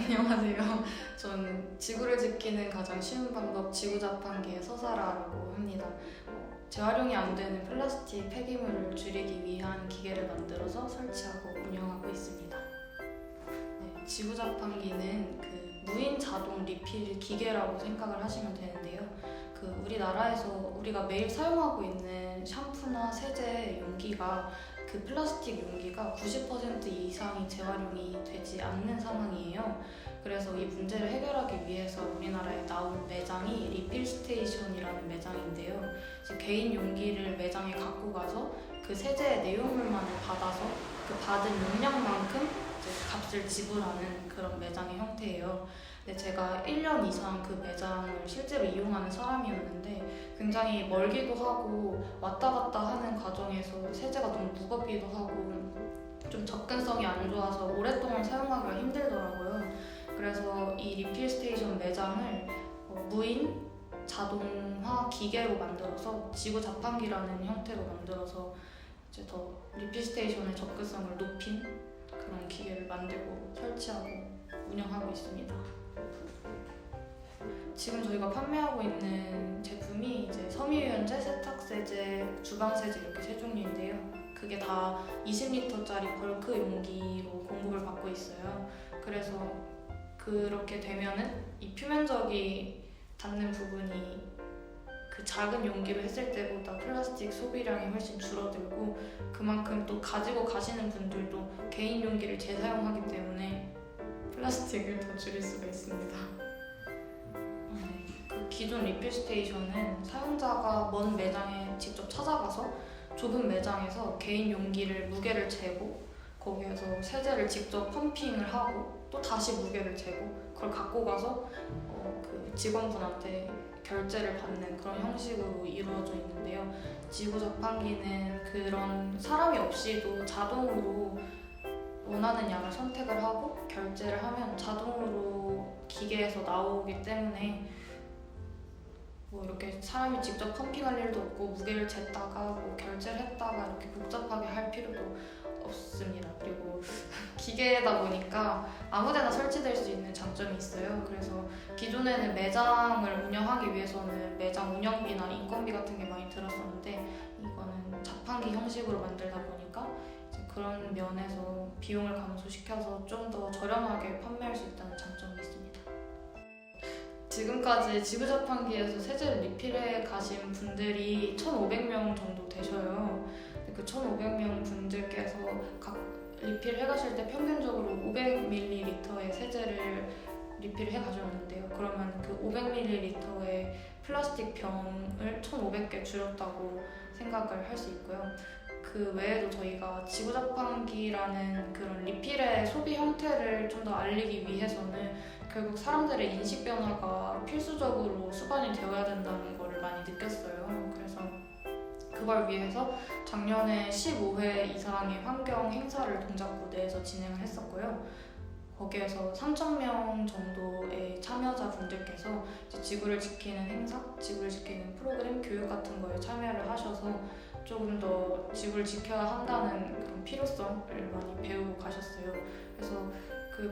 안녕하세요. 저는 지구를 지키는 가장 쉬운 방법 지구자판기의 서사라고 합니다. 재활용이 안 되는 플라스틱 폐기물을 줄이기 위한 기계를 만들어서 설치하고 운영하고 있습니다. 네, 지구자판기는 무인 자동 리필 기계라고 생각을 하시면 되는데요. 우리나라에서 우리가 매일 사용하고 있는 샴푸나 세제 용기가 플라스틱 용기가 90% 이상이 재활용이 되지 않는 상황이에요. 그래서 이 문제를 해결하기 위해서 우리나라에 나온 매장이 리필 스테이션이라는 매장인데요. 이제 개인 용기를 매장에 갖고 가서 세제의 내용물만을 받아서 받은 용량만큼 이제 값을 지불하는 그런 매장의 형태예요. 근데 제가 1년 이상 매장을 실제로 이용하는 사람이었는데 굉장히 멀기도 하고 왔다 갔다 하는 과정에서 세제가 너무 무겁기도 하고 좀 접근성이 안 좋아서 오랫동안 사용하기가 힘들더라고요. 그래서 이 리필 스테이션 매장을 무인 자동화 기계로 만들어서 지구 자판기라는 형태로 만들어서 이제 더 리필 스테이션의 접근성을 높인 그런 기계를 만들고 설치하고 운영하고 있습니다. 지금 저희가 판매하고 있는 제품이 이제 섬유유연제, 세탁세제, 주방세제 이렇게 세 종류인데요. 그게 다 20리터짜리 벌크 용기로 공급을 받고 있어요. 그래서 그렇게 되면은 이 표면적이 닿는 부분이 작은 용기로 했을 때보다 플라스틱 소비량이 훨씬 줄어들고 그만큼 또 가지고 가시는 분들도 개인 용기를 재사용하기 때문에 플라스틱을 더 줄일 수가 있습니다. 기존 리필 스테이션은 사용자가 먼 매장에 직접 찾아가서 좁은 매장에서 개인 용기를 무게를 재고 거기에서 세제를 직접 펌핑을 하고 또 다시 무게를 재고 그걸 갖고 가서 직원분한테 결제를 받는 그런 형식으로 이루어져 있는데요. 지구 자판기는 그런 사람이 없이도 자동으로 원하는 양을 선택을 하고 결제를 하면 자동으로 기계에서 나오기 때문에 이렇게 사람이 직접 펌핑할 일도 없고 무게를 쟀다가 결제를 했다가 이렇게 복잡하게 할 필요도 없습니다. 그리고 기계다 보니까 아무데나 설치될 수 있는 장점이 있어요. 그래서 기존에는 매장을 운영하기 위해서는 매장 운영비나 인건비 같은 게 많이 들었었는데 이거는 자판기 형식으로 만들다 보니까 이제 그런 면에서 비용을 감소시켜서 좀 더 저렴하게 판매할 수 있다는 장점이 있습니다. 지금까지 지구자판기에서 세제를 리필해 가신 분들이 1,500명 정도 되셔요. 그 1,500명 분들께서 각 리필해 가실 때 평균적으로 500ml의 세제를 리필해 가셨는데요. 그러면 500ml의 플라스틱 병을 1,500개 줄였다고 생각을 할 수 있고요. 그 외에도 저희가 지구자판기라는 그런 리필의 소비 형태를 좀 더 알리기 위해서는 결국 사람들의 인식 변화가 필수적으로 수반이 되어야 된다는 걸 많이 느꼈어요. 그래서 그걸 위해서 작년에 15회 이상의 환경 행사를 동작구 내에서 진행을 했었고요. 거기에서 3,000명 정도의 참여자분들께서 지구를 지키는 행사, 지구를 지키는 프로그램, 교육 같은 거에 참여를 하셔서 조금 더 지구를 지켜야 한다는 그런 필요성을 많이 배우고 가셨어요. 그래서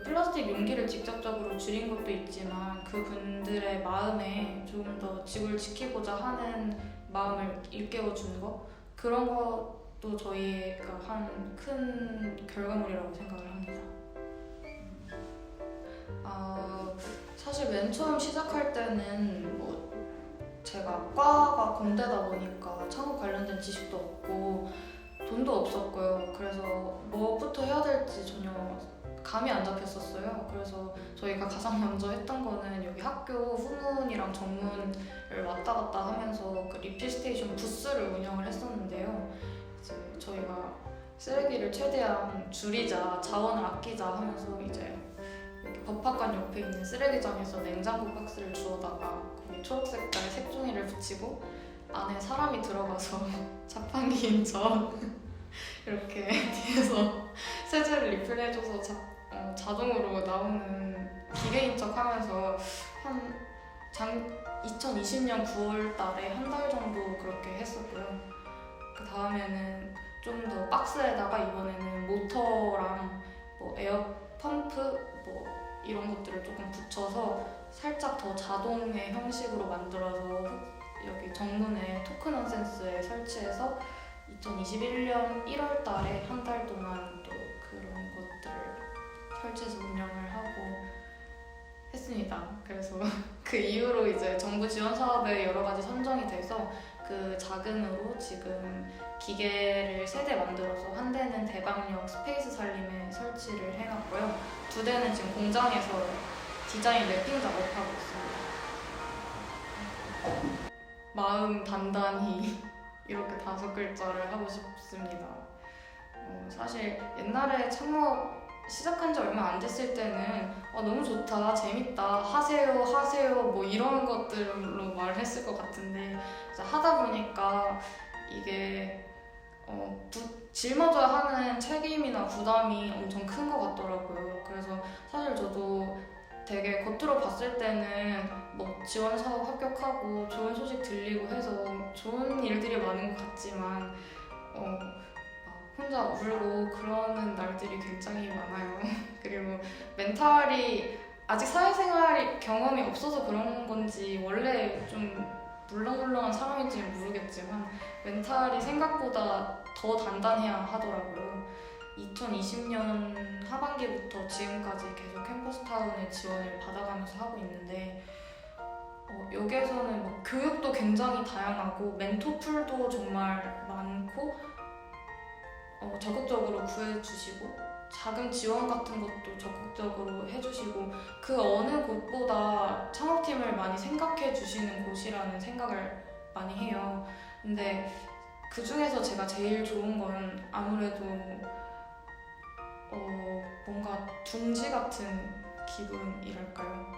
플라스틱 용기를 직접적으로 줄인 것도 있지만 그분들의 마음에 조금 더 지구를 지키고자 하는 마음을 일깨워준 것, 그런 것도 저희가 한 큰 결과물이라고 생각을 합니다. 사실 맨 처음 시작할 때는 제가 과가 공대다 보니까 창업 관련된 지식도 없고 돈도 없었고요. 그래서 뭐부터 해야 될지 전혀 감이 안 잡혔었어요. 그래서 저희가 가장 먼저 했던 거는 여기 학교 후문이랑 정문을 왔다 갔다 하면서 리필 스테이션 부스를 운영을 했었는데요. 이제 저희가 쓰레기를 최대한 줄이자, 자원을 아끼자 하면서 이제 법학관 옆에 있는 쓰레기장에서 냉장고 박스를 주워다가 거기 초록 색깔 색종이를 붙이고 안에 사람이 들어가서 자판기인 척 이렇게 뒤에서 세제를 리필해줘서 자동으로 나오는 기계인 척 하면서 2020년 9월 달에 한 달 정도 그렇게 했었고요. 그 다음에는 좀 더 박스에다가 이번에는 모터랑 에어 펌프, 이런 것들을 조금 붙여서 살짝 더 자동의 형식으로 만들어서 여기 정문에 토크넌센스에 설치해서 2021년 1월 달에 한 달 동안 또 그런 것들을 설치해서 운영을 하고 했습니다. 그래서 그 이후로 이제 정부 지원 사업에 여러 가지 선정이 돼서 그 자금으로 지금 기계를 3대 만들어서 한 대는 대방역 스페이스 살림에 설치를 해놨고요. 2대는 지금 공장에서 디자인 랩핑 작업하고 있습니다. 마음 단단히 이렇게 5글자를 하고 싶습니다. 사실 옛날에 창업 시작한 지 얼마 안 됐을 때는 너무 좋다, 재밌다, 하세요 뭐 이런 것들로 말을 했을 것 같은데 이제 하다 보니까 이게 짊어져야 하는 책임이나 부담이 엄청 큰 것 같더라고요. 그래서 사실 저도 되게 겉으로 봤을 때는 뭐 지원 사업 합격하고 좋은 소식 들리고 해서 좋은 일들이 많은 것 같지만 혼자 울고 그러는 날들이 굉장히 많아요. 그리고 멘탈이 아직 사회생활 경험이 없어서 그런 건지 원래 좀 물렁물렁한 사람인지는 모르겠지만 멘탈이 생각보다 더 단단해야 하더라고요. 2020년 하반기부터 지금까지 계속 캠퍼스타운의 지원을 받아가면서 하고 있는데 여기에서는 뭐 교육도 굉장히 다양하고 멘토풀도 정말 많고 적극적으로 구해주시고 자금 지원 같은 것도 적극적으로 해주시고 그 어느 곳보다 창업팀을 많이 생각해 주시는 곳이라는 생각을 많이 해요. 근데 그 중에서 제가 제일 좋은 건 아무래도 뭔가 둥지 같은 기분이랄까요?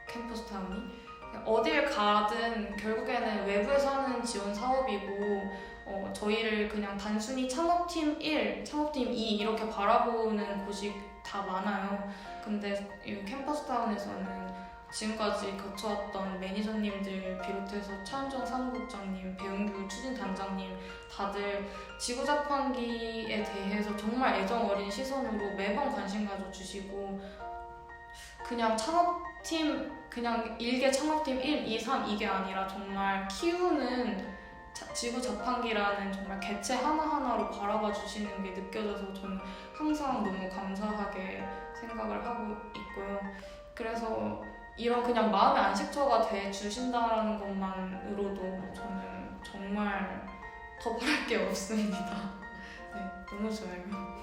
캠퍼스타운이 어딜 가든 결국에는 외부에서 하는 지원 사업이고 저희를 그냥 단순히 창업팀 1, 창업팀 2 이렇게 바라보는 곳이 다 많아요. 근데 이 캠퍼스타운에서는 지금까지 거쳐왔던 매니저님들 비롯해서 차은정 사무국장님, 배은규 추진단장님 다들 지구자판기에 대해서 정말 애정 어린 시선으로 매번 관심 가져주시고 그냥 창업팀, 그냥 일개 창업팀 1, 2, 3 이게 아니라 정말 키우는 지구자판기라는 정말 개체 하나하나로 바라봐 주시는 게 느껴져서 저는 항상 너무 감사하게 생각을 하고 있고요. 그래서 이런 그냥 마음의 안식처가 돼 주신다는 것만으로도 저는 정말 더 바랄 게 없습니다. 네, 너무 좋아요.